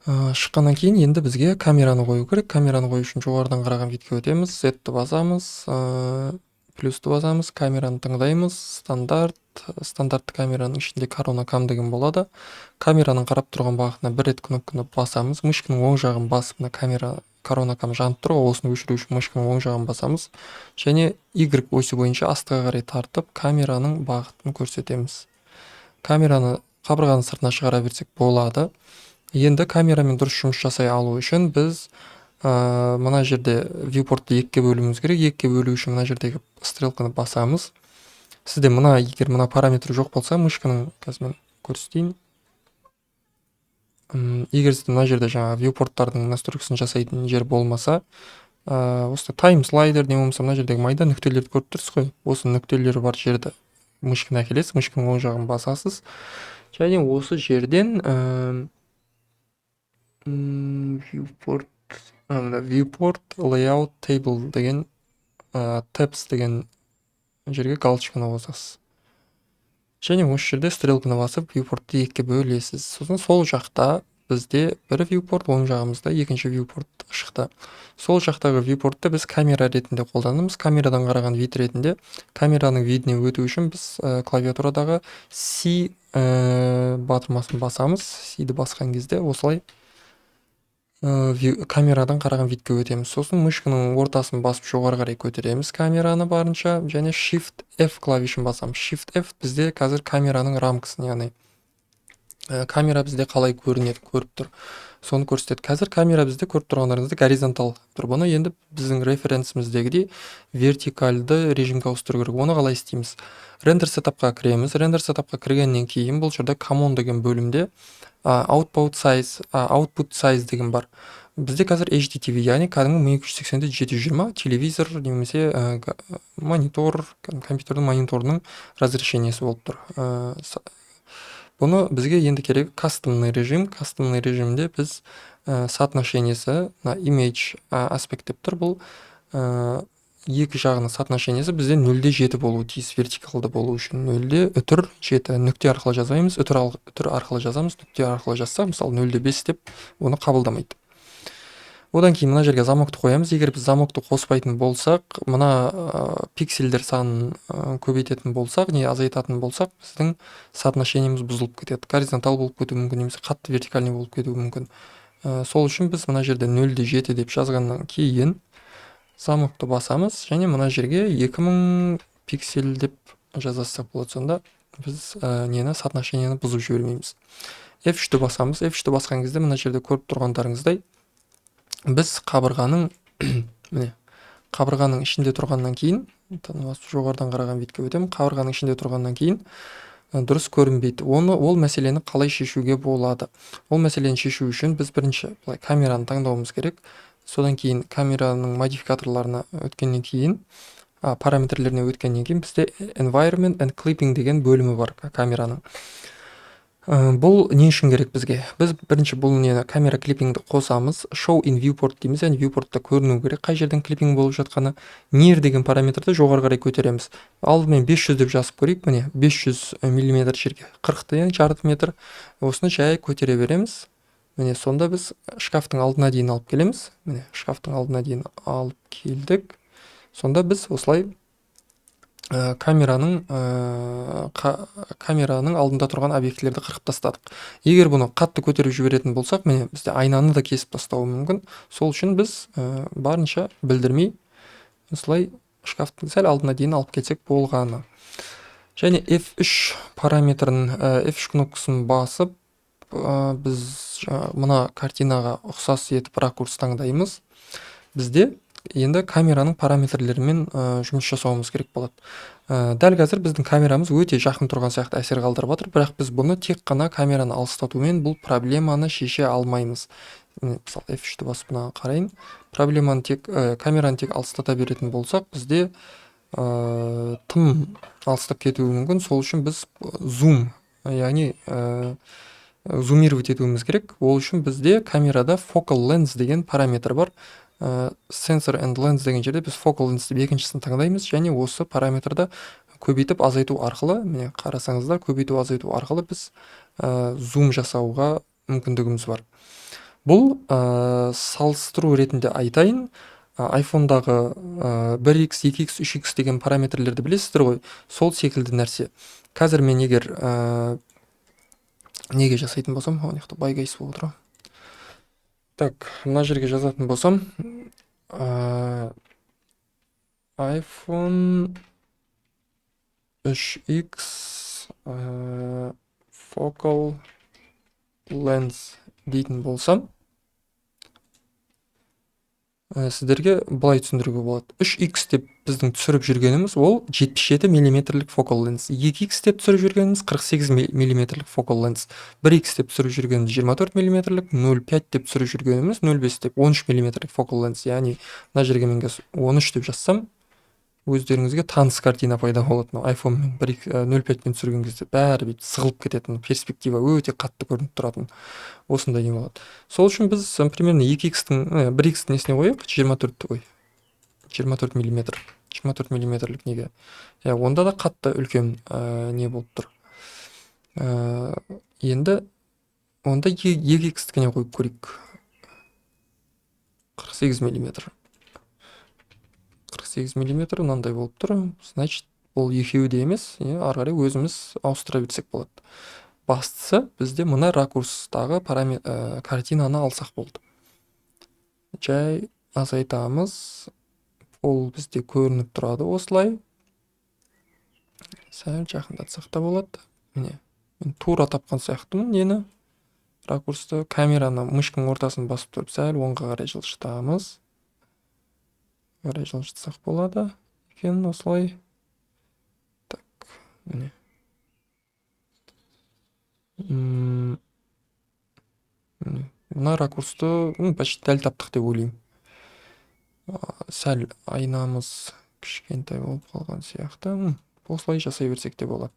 Шыққаннан кейін енді бізге камераны қою керек. Камераны қою үшін жоғарыдан қараған бетке өтеміз, Z-ті басамыз, плюсты басамыз, камераны таңдаймыз, стандартты камераның ішінде корона кам деген болады. Камераның қарап тұрған бағытына бір рет кнопканы басамыз, мышканың оң жағын басып, мына камера корона кам жанып тұр ғой, осыны өшіру үшін мышканың оң жағын басамыз және Y осі бойынша астыға қарай тартып камераның бағытын көрсетеміз. Камераны қабырғаның сыртына шығара берсек болады. Енді камерамен дұрыс жұмыс жасай алу үшін біз мына жерде viewportты екіге бөлуіміз керек. Екіге бөлу үшін мына жердегі стрелканы басамыз. Сізде егер мына параметр жоқ болса, мышканың қазір мен көрсетейін. Егер сізде мына жерде жаңа viewporттардың настройкасын жасайтын жер болмаса, осы time слайдер не болмаса мына жердегі майда нүктелерді көріп тұрсыз ғой. Осы нүктелері бар жерді мышканы әкелесіз, мышканың оң жағын басасыз. Және осы жерден viewport layout table деген tabs деген жерге галочканы қосасыз. Және осы жерде стрелканы басып viewportты екіге бөлесіз. Сосын сол жақта бізде бір viewport, оң жағымызда екінші viewport шықты. Сол жақтағы viewportты біз камера ретінде қолданамыз. Камерадан қараған вид ретінде камераның видіне өту үшін біз клавиатурадағы C батырмасын басамыз. C-ді басқан кезде осылай камерадан қараған видке өтеміз. Сосын мышканың ортасын басып жоғары қарай көтереміз камераны барынша және Shift F клавишін басамыз. Shift F бізде қазір камераның рамкасын, яғни камера бізде қалай көрінеді, көріп тұр. Соны көрсетеді. Қазір камера бізде көріп тұрғандарыңызды горизонтал тұр. Бұны енді біздің референсіміздегідей вертикальды режимге ауыстыру керек. Оны қалай істейміз? Рендер сетапқа кіреміз. Рендер сетапқа кіргеннен кейін бұл жерде command деген бөлімде output size деген бар. Бізде қазір HDTV, яғни кәдімгі 1280-720 телевизор немесе монитор, компьютердің мониторының разрешениесі болып тұр. Бұны бізге енді керек кастомный режим. Кастомный режимде біз соотношениесі image аспект деп тұр. Бұл екі жағының соотношениесі бізде 0:7 болуы тиіс, вертикалды болу үшін 0:7 нүкте арқылы жазбаймыз, үтір арқылы жазамыз. Нүкте арқылы жазсақ, мысалы 0:5 деп оны қабылдамайды. Одан кейін мына жерге замокты қоямыз. Егер біз замокты қоспайтын болсақ, мына пиксельдер санын көбейтетін болсақ, не азайтатын болсақ, біздің соотношениеміз бұзылып кетеді. Горизонтал болып кетуі мүмкін, немесе қатты вертикальный болып кетуі мүмкін. Сол үшін біз мына жерде 0:7 деп жазғаннан кейін замокты басамыз және мына жерге 2000 пиксель деп жазасақ болады. Сонда біз соотношениені бұзып жібермейміз. F3-ті басамыз. F3-ті басқан кезде мына жерде көріп тұрғандарыңыздай біз қабырғаның ішінде тұрғаннан кейін, жоғарыдан қараған бетке өтемін, қабырғаның ішінде тұрғаннан кейін дұрыс көрінбейді. Ол мәселені қалай шешуге болады? Ол мәселені шешу үшін біз бірінші камераны таңдауымыз керек. Содан кейін камераның модификаторларына өткеннен кейін, параметрлеріне өткеннен кейін бізде environment and clipping деген бөлімі бар камераның. Бұл не үшін керек бізге? Біз бірінші бұл камера клиппингді қосамыз, show in viewport дейміз, яғни viewportта көріну керек, қай жерден клиппинг болып жатқаны. Near деген параметрді жоғары қарай көтереміз. Алдымен 500 деп жазып көрейік, міне 500 мм жерге 40-ты, яғни жарты метр. Осыны жай көтере береміз. Міне сонда біз шкафтың алдына дейін алып келеміз. Міне шкафтың алдына дейін алып келдік. Сонда біз осылай камераның алдында тұрған объектілерді қырқып тастадық. Егер бұны қатты көтеріп жіберетін болсақ, міне бізде айнаны да кесіп тастауы мүмкін. Сол үшін біз барынша білдірмей осылай шкафтың сәл алдына дейін алып кетсек болғаны. Және F3 параметрін, F3 кнопкасын басып, біз мына картинаға ұқсас етіп ракурс таңдаймыз. Бізде енді камераның параметрлерімен жұмыс жасауымыз керек болады. Дәл қазір біздің камерамыз өте жақын тұрған сияқты әсер қалдырып отыр, бірақ біз бұны тек қана камераны алыстатумен бұл проблеманы шеше алмаймыз. Мысалы F3-ті басып қарайын. Камераны тек алыстата беретін болсақ, бізде тым алыстап кетуі мүмкін. Сол үшін біз зум, яғни зумировать етуіміз керек. Ол үшін бізде камерада focal length деген параметр бар. Sensor and lens деген жерде біз focal length деп екіншісін таңдаймыз және осы параметрді көбейтіп азайту арқылы, міне қарасаңыздар, көбейту азайту арқылы біз зум жасауға мүмкіндігіміз бар. Бұл салыстыру ретінде айтайын, iPhone-дағы 1x, 2x, 3x деген параметрлерді білесіздер ғой, сол секілді нәрсе. Қазір мен егер неге жасайтын болсам, мына жақта байгайс болып отыр. Так, мына жерге жазатын болсам, iPhone 3x focal lens дейтін болсам, сіздерге былай түсіндіруге болады. 3x деп біздің түсіріп жүргеніміз ол 77 миллиметрлік focal lens. 2x деп түсіріп жүргеніміз 48 миллиметрлік focal lens. 1x деп түсіріп жүргеніміз 24 миллиметрлік, 0,5 деп түсіріп жүргеніміз 0,5 деп 13 миллиметрлік focal lens. Яғни мына жерге мен 13 деп жазсам, өздеріңізге таныс картина пайда болады. iPhone мен 0,5 мен түсірген кезде бәрі бүйтіп сығылып кететін, перспектива өте қатты көрініп тұратын, осындай не болады. Сол үшін біз примерно 2x-тің 1x-тің несіне қояйық, 24 миллиметр, 24 миллиметрлік неге. Онда да қатты үлкен не болып тұр. Енді онда 2x-тікіне қойып көрейік. 48 миллиметр. 48 миллиметр мынандай болып тұр. Значит, бұл екеуі де емес, ары қарай өзіміз ауыстыра берсек болады. Бастысы бізде мына ракурстағы картинаны алсақ болды. Жай азайтамыз. Ол бізде көрініп тұрады осылай. Сәл жақындатсақ та болады. Міне, мен тура тапқан сияқтымын нені. Ракурсты, камераны мышканың ортасын басып тұрып, сәл оңға қарай жылжытамыз. Қарай жылжытсақ болады екен осылай. Так, міне. Мына ракурсты почти дәл таптық деп ойлаймын. Сәл айнамыз кішкентай болып қалған сияқты. Осылай жасай берсек те болады.